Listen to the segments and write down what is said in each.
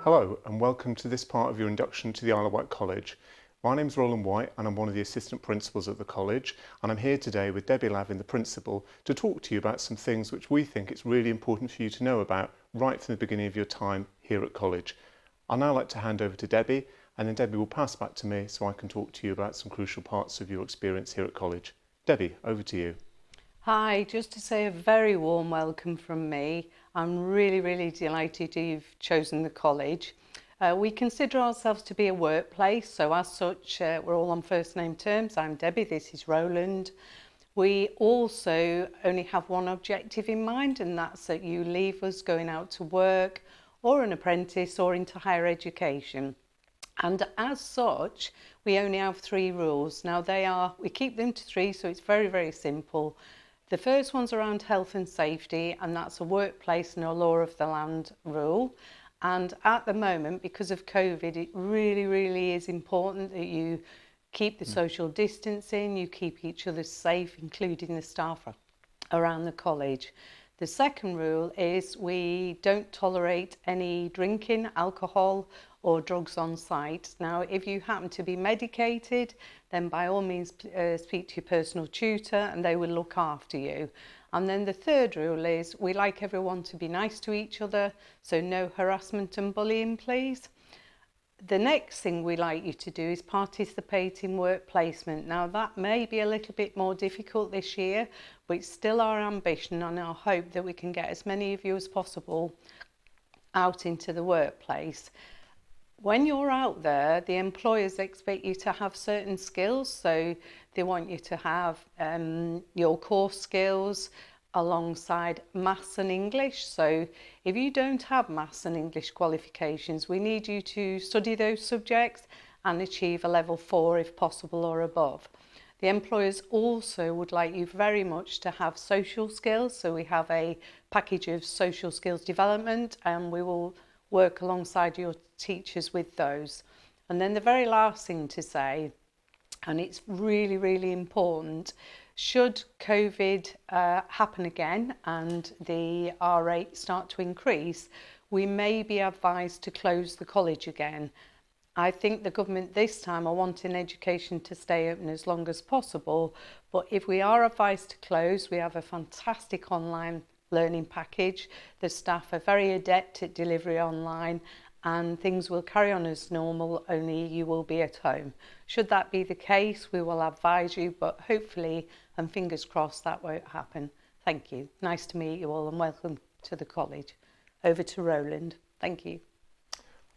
Hello and welcome to this part of your induction to the Isle of Wight College. My name's Roland White and I'm one of the assistant principals at the college, and I'm here today with Debbie Lavin, the principal, to talk to you about some things which we think it's really important for you to know about right from the beginning of your time here at college. I'd now like to hand over to Debbie, and then Debbie will pass back to me so I can talk to you about some crucial parts of your experience here at college. Debbie, over to you. Hi, just to say a very warm welcome from me. I'm really delighted you've chosen the college. We consider ourselves to be a workplace, so as such we're all on first name terms. I'm Debbie, this is Roland. We also only have one objective in mind, and that's that you leave us going out to work or an apprentice or into higher education. And as such, we only have 3 rules. Now we keep them to 3, so it's very simple. The first one's around health and safety, and that's a workplace no law of the land rule. And at the moment, because of COVID, it really is important that you keep the social distancing, you keep each other safe, including the staff around the college. The second rule is we don't tolerate any drinking, alcohol or drugs on site. Now, if you happen to be medicated, then by all means speak to your personal tutor and they will look after you. And then the third rule is we like everyone to be nice to each other, so no harassment and bullying, please. The next thing we like you to do is participate in work placement. Now that may be a little bit more difficult this year, but it's still our ambition and our hope that we can get as many of you as possible out into the workplace. When you're out there, the employers expect you to have certain skills, so they want you to have your core skills alongside maths and English. So if you don't have maths and English qualifications, we need you to study those subjects and achieve a level 4 if possible or above. The employers also would like you very much to have social skills, so we have a package of social skills development and we will work alongside your teachers with those. And then the very last thing to say, and it's really important, should COVID happen again and the R rate start to increase, we may be advised to close the college again. I think the government this time are wanting education to stay open as long as possible, but if we are advised to close, we have a fantastic online learning package. The staff are very adept at delivery online and things will carry on as normal, only you will be at home. Should that be the case, we will advise you, but hopefully, and fingers crossed, that won't happen. Thank you. Nice to meet you all and welcome to the college. Over to Roland. Thank you.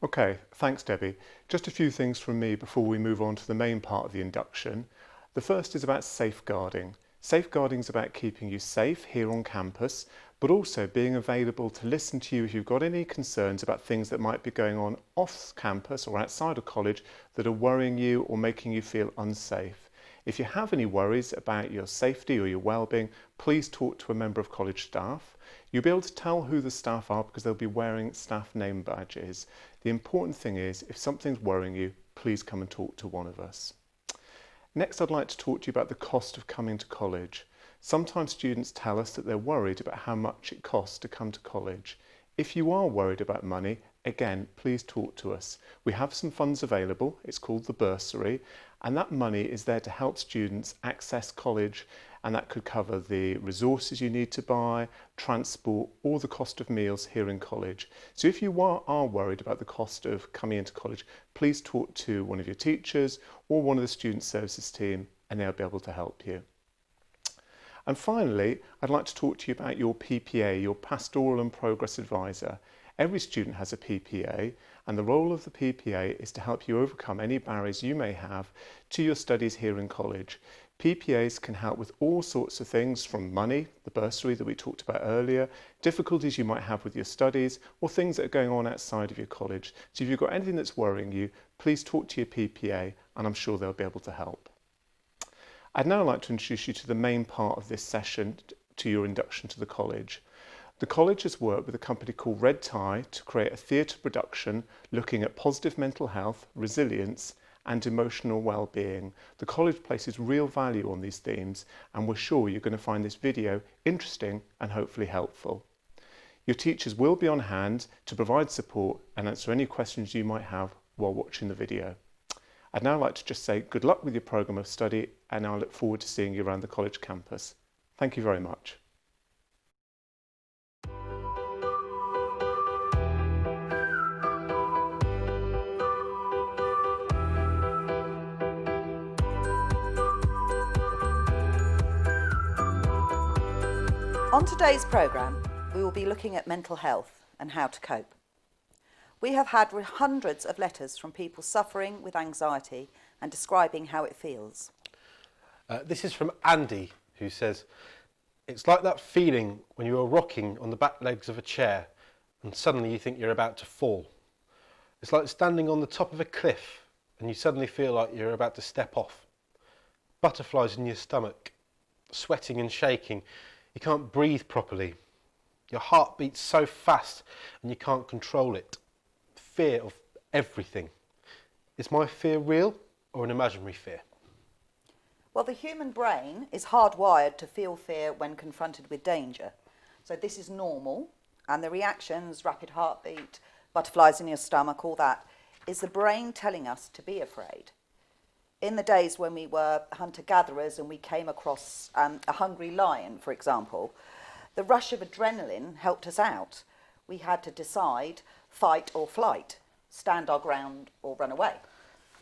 Okay, thanks Debbie. Just a few things from me before we move on to the main part of the induction. The first is about safeguarding. Safeguarding is about keeping you safe here on campus, but also being available to listen to you if you've got any concerns about things that might be going on off campus or outside of college that are worrying you or making you feel unsafe. If you have any worries about your safety or your well-being, please talk to a member of college staff. You'll be able to tell who the staff are because they'll be wearing staff name badges. The important thing is, if something's worrying you, please come and talk to one of us. Next, I'd like to talk to you about the cost of coming to college. Sometimes students tell us that they're worried about how much it costs to come to college. If you are worried about money, again, please talk to us. We have some funds available, it's called the bursary, and that money is there to help students access college, and that could cover the resources you need to buy, transport, or the cost of meals here in college. So if you are worried about the cost of coming into college, please talk to one of your teachers or one of the student services team and they'll be able to help you. And finally, I'd like to talk to you about your PPA, your Pastoral and Progress Advisor. Every student has a PPA, and the role of the PPA is to help you overcome any barriers you may have to your studies here in college. PPAs can help with all sorts of things, from money, the bursary that we talked about earlier, difficulties you might have with your studies, or things that are going on outside of your college. So if you've got anything that's worrying you, please talk to your PPA and I'm sure they'll be able to help. I'd now like to introduce you to the main part of this session, to your induction to the college. The college has worked with a company called Red Tie to create a theatre production looking at positive mental health, resilience and emotional well-being. The college places real value on these themes and we're sure you're going to find this video interesting and hopefully helpful. Your teachers will be on hand to provide support and answer any questions you might have while watching the video. I'd now like to just say good luck with your programme of study, and I look forward to seeing you around the college campus. Thank you very much. On today's programme, we will be looking at mental health and how to cope. We have had hundreds of letters from people suffering with anxiety and describing how it feels. This is from Andy, who says, "It's like that feeling when you are rocking on the back legs of a chair and suddenly you think you're about to fall. It's like standing on the top of a cliff and you suddenly feel like you're about to step off. Butterflies in your stomach, sweating and shaking. You can't breathe properly. Your heart beats so fast and you can't control it. Fear of everything. Is my fear real or an imaginary fear?" Well, the human brain is hardwired to feel fear when confronted with danger. So this is normal, and the reactions, rapid heartbeat, butterflies in your stomach, all that, is the brain telling us to be afraid. In the days when we were hunter-gatherers and we came across a hungry lion, for example, the rush of adrenaline helped us out. We had to decide fight or flight, stand our ground or run away.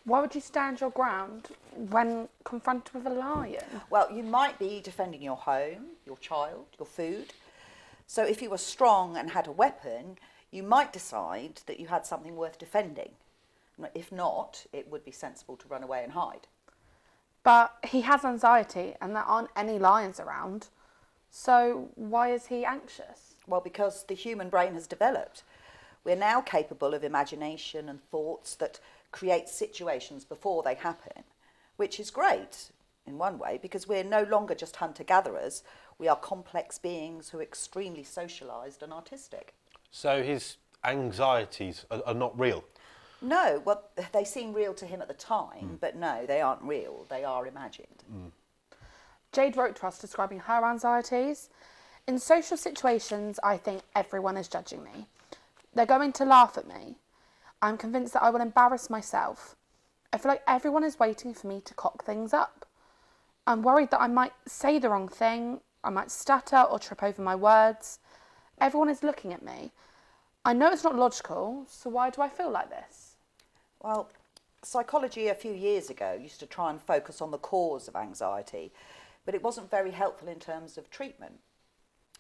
Why would you stand your ground when confronted with a lion? Well, you might be defending your home, your child, your food. So if you were strong and had a weapon, you might decide that you had something worth defending. If not, it would be sensible to run away and hide. But he has anxiety and there aren't any lions around. So why is he anxious? Well, because the human brain has developed. We're now capable of imagination and thoughts that create situations before they happen, which is great in one way because we're no longer just hunter-gatherers. We are complex beings who are extremely socialised and artistic. So his anxieties are not real? No, well, they seem real to him at the time, but no, they aren't real. They are imagined. Jade wrote to us describing her anxieties. "In social situations, I think everyone is judging me. They're going to laugh at me. I'm convinced that I will embarrass myself. I feel like everyone is waiting for me to cock things up. I'm worried that I might say the wrong thing, I might stutter or trip over my words. Everyone is looking at me. I know it's not logical, so why do I feel like this?" Well, psychology a few years ago used to try and focus on the cause of anxiety, but it wasn't very helpful in terms of treatment.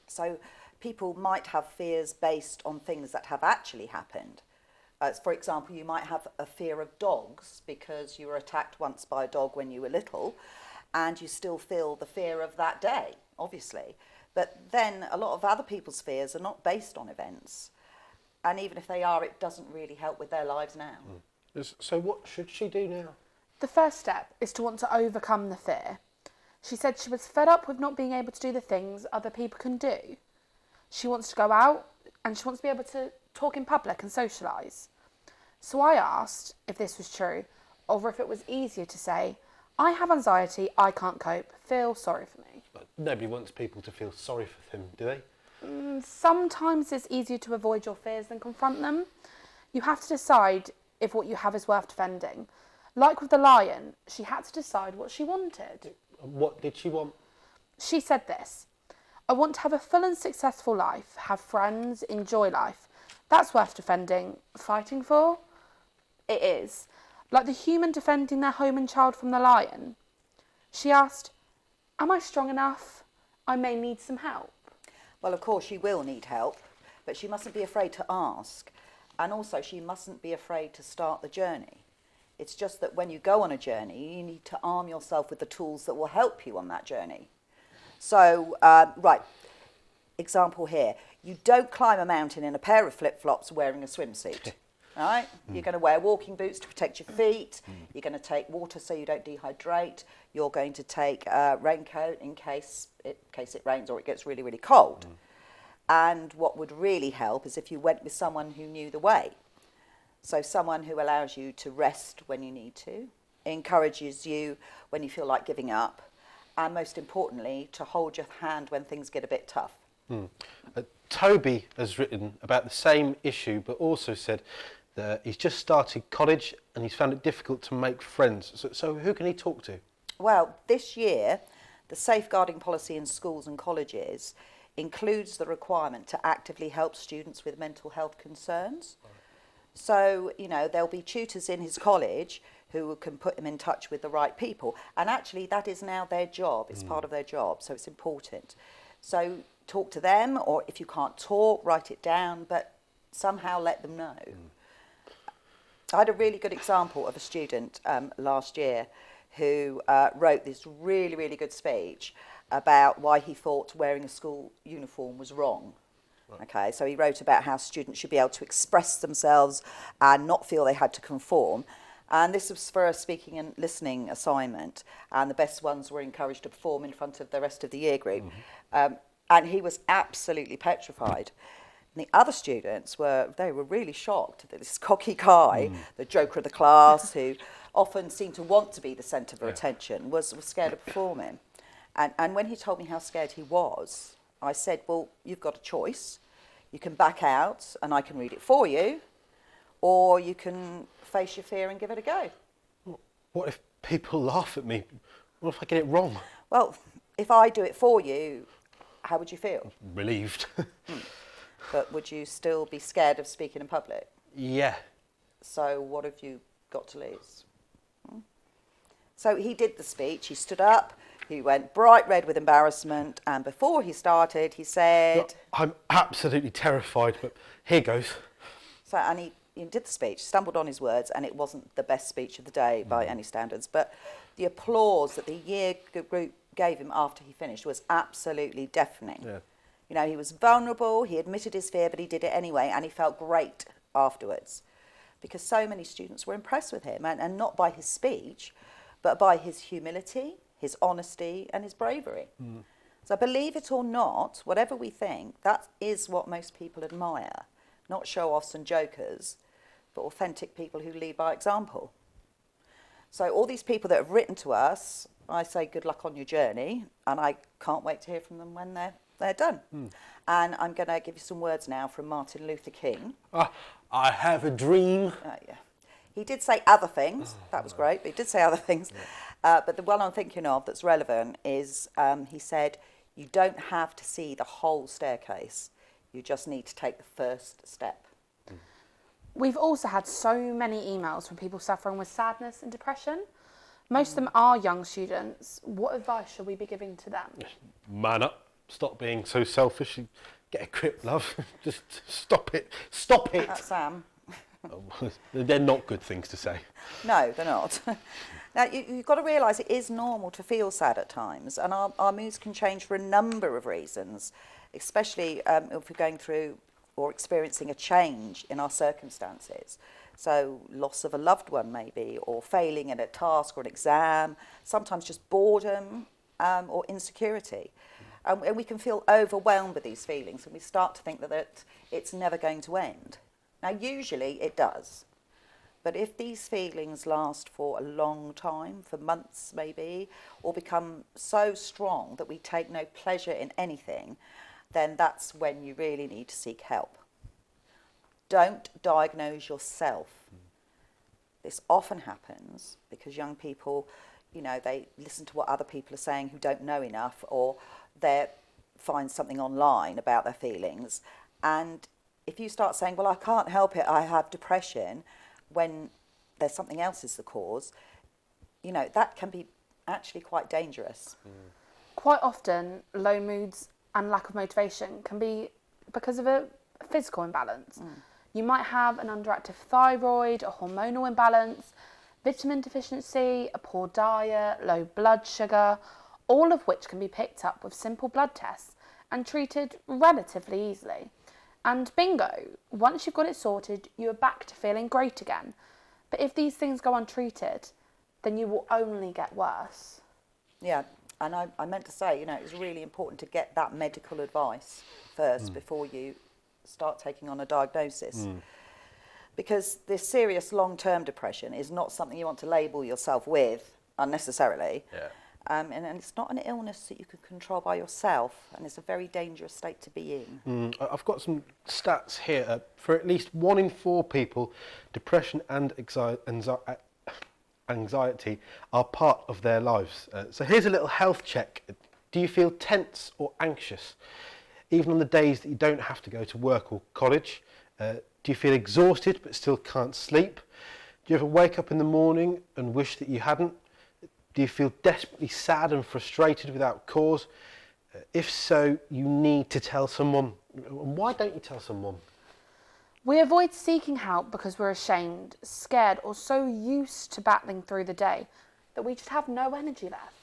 So people might have fears based on things that have actually happened. For example, you might have a fear of dogs because you were attacked once by a dog when you were little, and you still feel the fear of that day, obviously. But then a lot of other people's fears are not based on events. And even if they are, it doesn't really help with their lives now. So what should she do now? The first step is to want to overcome the fear. She said she was fed up with not being able to do the things other people can do. She wants to go out and she wants to be able to talk in public and socialise. So I asked if this was true, or if it was easier to say, "I have anxiety, I can't cope, feel sorry for me." But nobody wants people to feel sorry for them, do they? Sometimes it's easier to avoid your fears than confront them. You have to decide if what you have is worth defending. Like with the lion, she had to decide what she wanted. What did she want? She said this: "I want to have a full and successful life, have friends, enjoy life. That's worth defending, fighting for." It is. Like the human defending their home and child from the lion. She asked, "Am I strong enough? I may need some help." Well, of course, she will need help, but she mustn't be afraid to ask. And also, she mustn't be afraid to start the journey. It's just that when you go on a journey, you need to arm yourself with the tools that will help you on that journey. So, right, example here. You don't climb a mountain in a pair of flip-flops wearing a swimsuit. All right? You're going to wear walking boots to protect your feet. You're going to take water so you don't dehydrate. You're going to take a raincoat in case it rains or it gets really, really cold. And what would really help is if you went with someone who knew the way. So someone who allows you to rest when you need to, encourages you when you feel like giving up, and most importantly, to hold your hand when things get a bit tough. Toby has written about the same issue, but also said that he's just started college and he's found it difficult to make friends. So who can he talk to? Well, this year, the safeguarding policy in schools and colleges includes the requirement to actively help students with mental health concerns. So, you know, there'll be tutors in his college who can put him in touch with the right people. And actually, that is now their job. It's part of their job, so it's important. So talk to them, or if you can't talk, write it down, but somehow let them know. I had a really good example of a student last year who wrote this really, really good speech about why he thought wearing a school uniform was wrong. Okay, so he wrote about how students should be able to express themselves and not feel they had to conform. And this was for a speaking and listening assignment, and the best ones were encouraged to perform in front of the rest of the year group. And he was absolutely petrified. And the other students were really shocked that this cocky guy, the joker of the class, who often seemed to want to be the centre of attention, was scared of performing. And when he told me how scared he was, I said, well, you've got a choice. You can back out and I can read it for you, or you can face your fear and give it a go. What if people laugh at me? What if I get it wrong? Well, if I do it for you, how would you feel? Relieved. But would you still be scared of speaking in public? Yeah. So what have you got to lose? So he did the speech, he stood up, he went bright red with embarrassment, and before he started, he said... I'm absolutely terrified, but here goes. So, and he did the speech, stumbled on his words, and it wasn't the best speech of the day by any standards, but the applause that the year group gave him after he finished was absolutely deafening. Yeah. You know, he was vulnerable, he admitted his fear, but he did it anyway, and he felt great afterwards because so many students were impressed with him, and not by his speech, but by his humility, his honesty, and his bravery. So believe it or not, whatever we think, that is what most people admire. Not show-offs and jokers, but authentic people who lead by example. So all these people that have written to us, I say good luck on your journey, and I can't wait to hear from them when they're done. And I'm going to give you some words now from Martin Luther King. I have a dream. Yeah. He did say other things. That was great, but he did say other things. But the one I'm thinking of that's relevant is he said, you don't have to see the whole staircase. You just need to take the first step. We've also had so many emails from people suffering with sadness and depression. Most of them are young students. What advice should we be giving to them? Man up. Stop being so selfish. Get a grip, love. Just stop it. Stop it. That's Sam. They're not good things to say. No, they're not. Now, you've got to realise it is normal to feel sad at times, and our moods can change for a number of reasons, especially if we're going through or experiencing a change in our circumstances. So loss of a loved one maybe, or failing in a task or an exam, sometimes just boredom or insecurity. And we can feel overwhelmed with these feelings, and we start to think that it's never going to end. Now, usually it does. But if these feelings last for a long time, for months maybe, or become so strong that we take no pleasure in anything, then that's when you really need to seek help. Don't diagnose yourself. This often happens because young people, you know, they listen to what other people are saying who don't know enough, or they find something online about their feelings. And if you start saying, well, I can't help it, I have depression, when there's something else is the cause, you know, that can be actually quite dangerous. Quite often, low moods and lack of motivation can be because of a physical imbalance. You might have an underactive thyroid, a hormonal imbalance, vitamin deficiency, a poor diet, low blood sugar, all of which can be picked up with simple blood tests and treated relatively easily. And bingo, once you've got it sorted, you are back to feeling great again. But if these things go untreated, then you will only get worse. Yeah, and I meant to say, you know, it's really important to get that medical advice first before you start taking on a diagnosis. Because this serious long-term depression is not something you want to label yourself with unnecessarily. And it's not an illness that you can control by yourself, and it's a very dangerous state to be in. I've got some stats here. For at least 1 in 4 people, depression and anxiety are part of their lives. So here's a little health check. Do you feel tense or anxious, even on the days that you don't have to go to work or college? Do you feel exhausted but still can't sleep? Do you ever wake up in the morning and wish that you hadn't? Do you feel desperately sad and frustrated without cause? If so, you need to tell someone. Why don't you tell someone? We avoid seeking help because we're ashamed, scared, or so used to battling through the day that we just have no energy left.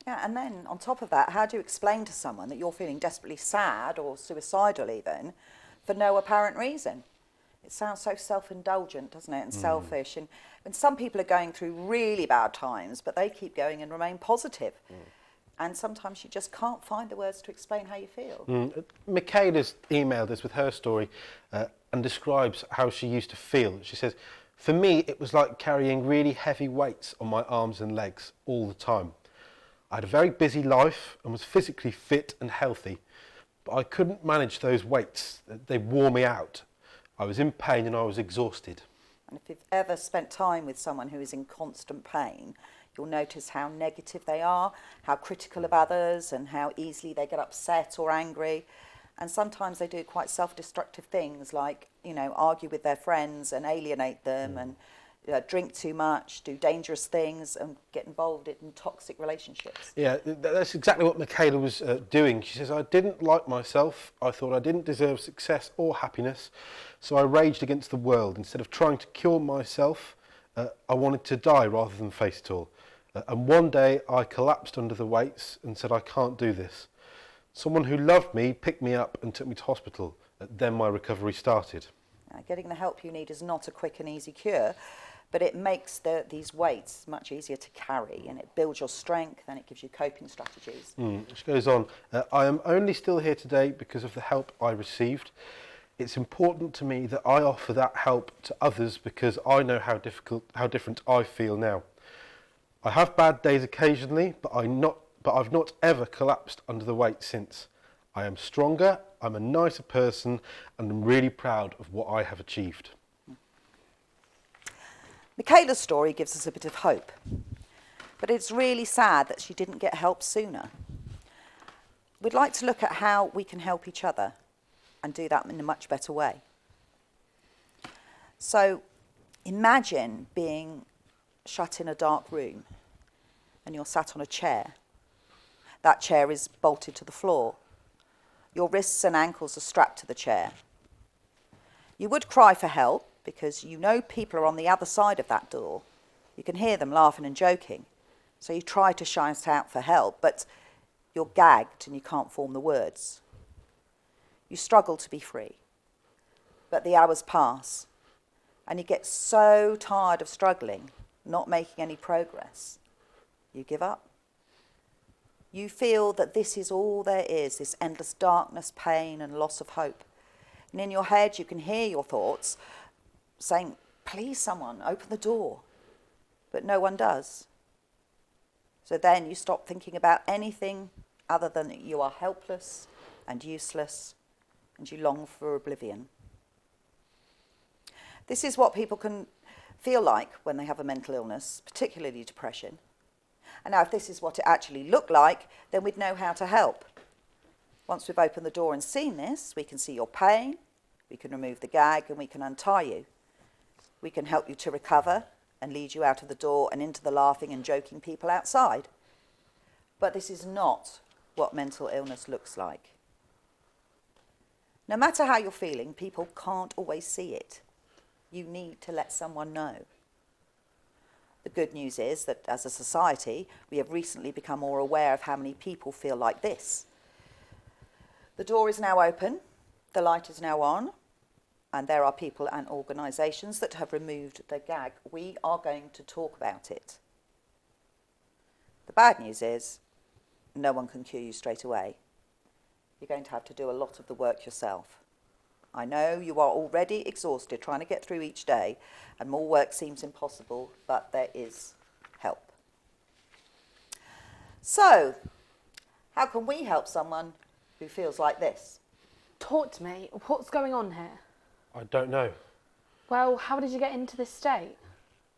Yeah, and then on top of that, how do you explain to someone that you're feeling desperately sad or suicidal even for no apparent reason? It sounds so self-indulgent, doesn't it, and selfish. And some people are going through really bad times, but they keep going and remain positive. And sometimes you just can't find the words to explain how you feel. Michaela's emailed us with her story and describes how she used to feel. She says, "For me, it was like carrying really heavy weights on my arms and legs all the time. I had a very busy life and was physically fit and healthy, but I couldn't manage those weights. They wore me out. I was in pain and I was exhausted." And if you've ever spent time with someone who is in constant pain, you'll notice how negative they are, how critical of others, and how easily they get upset or angry. And sometimes they do quite self-destructive things like, argue with their friends and alienate them and drink too much, do dangerous things and get involved in toxic relationships. Yeah, that's exactly what Michaela was doing. She says, "I didn't like myself. I thought I didn't deserve success or happiness. So I raged against the world. Instead of trying to cure myself, I wanted to die rather than face it all. And one day I collapsed under the weights and said, I can't do this. Someone who loved me picked me up and took me to hospital. Then my recovery started." Getting the help you need is not a quick and easy cure, but it makes these weights much easier to carry, and it builds your strength and it gives you coping strategies. She goes on, "I am only still here today because of the help I received. It's important to me that I offer that help to others because I know how different I feel now. I have bad days occasionally, but I've not ever collapsed under the weight since. I am stronger, I'm a nicer person, and I'm really proud of what I have achieved." Michaela's story gives us a bit of hope, but it's really sad that she didn't get help sooner. We'd like to look at how we can help each other and do that in a much better way. So imagine being shut in a dark room and you're sat on a chair. That chair is bolted to the floor. Your wrists and ankles are strapped to the chair. You would cry for help because you know people are on the other side of that door. You can hear them laughing and joking. So you try to shout out for help, but you're gagged and you can't form the words. You struggle to be free, but the hours pass and you get so tired of struggling, not making any progress. You give up. You feel that this is all there is, this endless darkness, pain and loss of hope. And in your head you can hear your thoughts saying, "Please someone, open the door." But no one does. So then you stop thinking about anything other than that you are helpless and useless and you long for oblivion. This is what people can feel like when they have a mental illness, particularly depression. And now if this is what it actually looked like, then we'd know how to help. Once we've opened the door and seen this, we can see your pain, we can remove the gag and we can untie you. We can help you to recover and lead you out of the door and into the laughing and joking people outside. But this is not what mental illness looks like. No matter how you're feeling, people can't always see it. You need to let someone know. The good news is that as a society, we have recently become more aware of how many people feel like this. The door is now open, the light is now on, and there are people and organisations that have removed the gag. We are going to talk about it. The bad news is no one can cure you straight away. You're going to have to do a lot of the work yourself. I know you are already exhausted trying to get through each day and more work seems impossible, but there is help. So, how can we help someone who feels like this? Talk to me. What's going on here? I don't know. Well, how did you get into this state?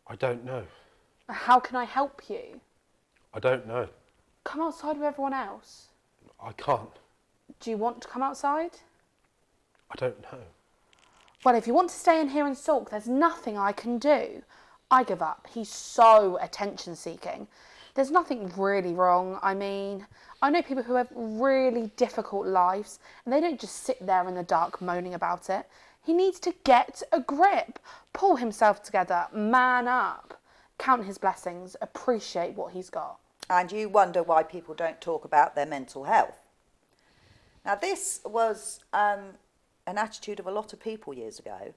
I don't know. How can I help you? I don't know. Come outside with everyone else. I can't. Do you want to come outside? I don't know. Well, if you want to stay in here and sulk, there's nothing I can do. I give up. He's so attention seeking. There's nothing really wrong. I mean, I know people who have really difficult lives and they don't just sit there in the dark moaning about it. He needs to get a grip, pull himself together, man up, count his blessings, appreciate what he's got. And you wonder why people don't talk about their mental health. Now, this was an attitude of a lot of people years ago.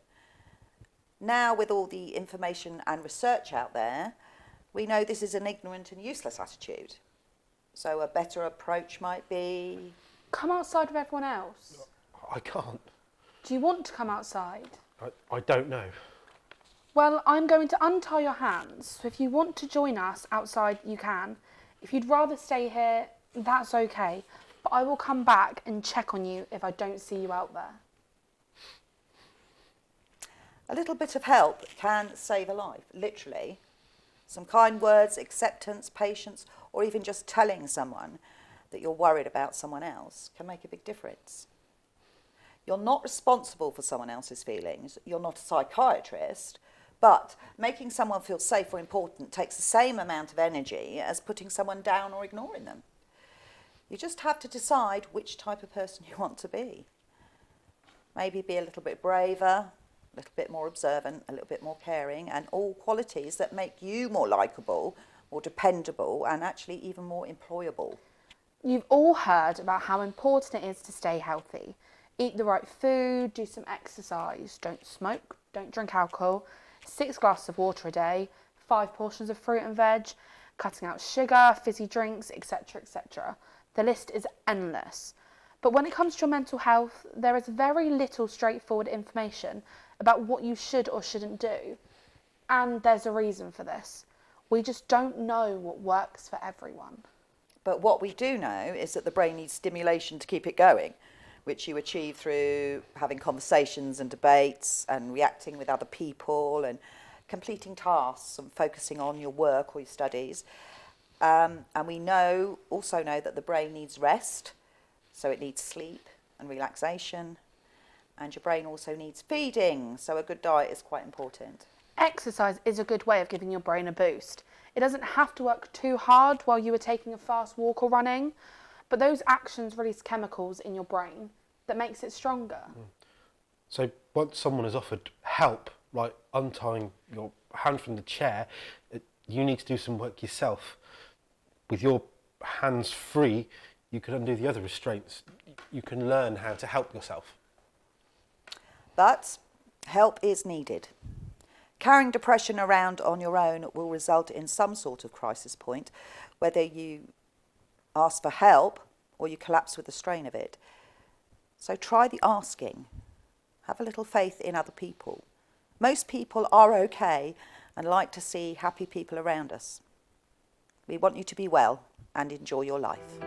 Now, with all the information and research out there, we know this is an ignorant and useless attitude. So a better approach might be... Come outside with everyone else. I can't. Do you want to come outside? I don't know. Well, I'm going to untie your hands, so if you want to join us outside, you can. If you'd rather stay here, that's okay, but I will come back and check on you if I don't see you out there. A little bit of help can save a life, literally. Some kind words, acceptance, patience, or even just telling someone that you're worried about someone else can make a big difference. You're not responsible for someone else's feelings. You're not a psychiatrist. But making someone feel safe or important takes the same amount of energy as putting someone down or ignoring them. You just have to decide which type of person you want to be. Maybe be a little bit braver, a little bit more observant, a little bit more caring, and all qualities that make you more likeable, more dependable, and actually even more employable. You've all heard about how important it is to stay healthy. Eat the right food, do some exercise, don't smoke, don't drink alcohol, 6 glasses of water a day, 5 portions of fruit and veg, cutting out sugar, fizzy drinks, etc., etc. The list is endless. But when it comes to your mental health, there is very little straightforward information about what you should or shouldn't do. And there's a reason for this. We just don't know what works for everyone. But what we do know is that the brain needs stimulation to keep it going, which you achieve through having conversations and debates and reacting with other people and completing tasks and focusing on your work or your studies. And we also know that the brain needs rest, so it needs sleep and relaxation. And your brain also needs feeding, so a good diet is quite important. Exercise is a good way of giving your brain a boost. It doesn't have to work too hard while you are taking a fast walk or running, but those actions release chemicals in your brain that makes it stronger. So once someone is offered help, like untying your hand from the chair, you need to do some work yourself. With your hands free, you can undo the other restraints. You can learn how to help yourself. But help is needed. Carrying depression around on your own will result in some sort of crisis point, whether you ask for help or you collapse with the strain of it. So try the asking. Have a little faith in other people. Most people are okay and like to see happy people around us. We want you to be well and enjoy your life.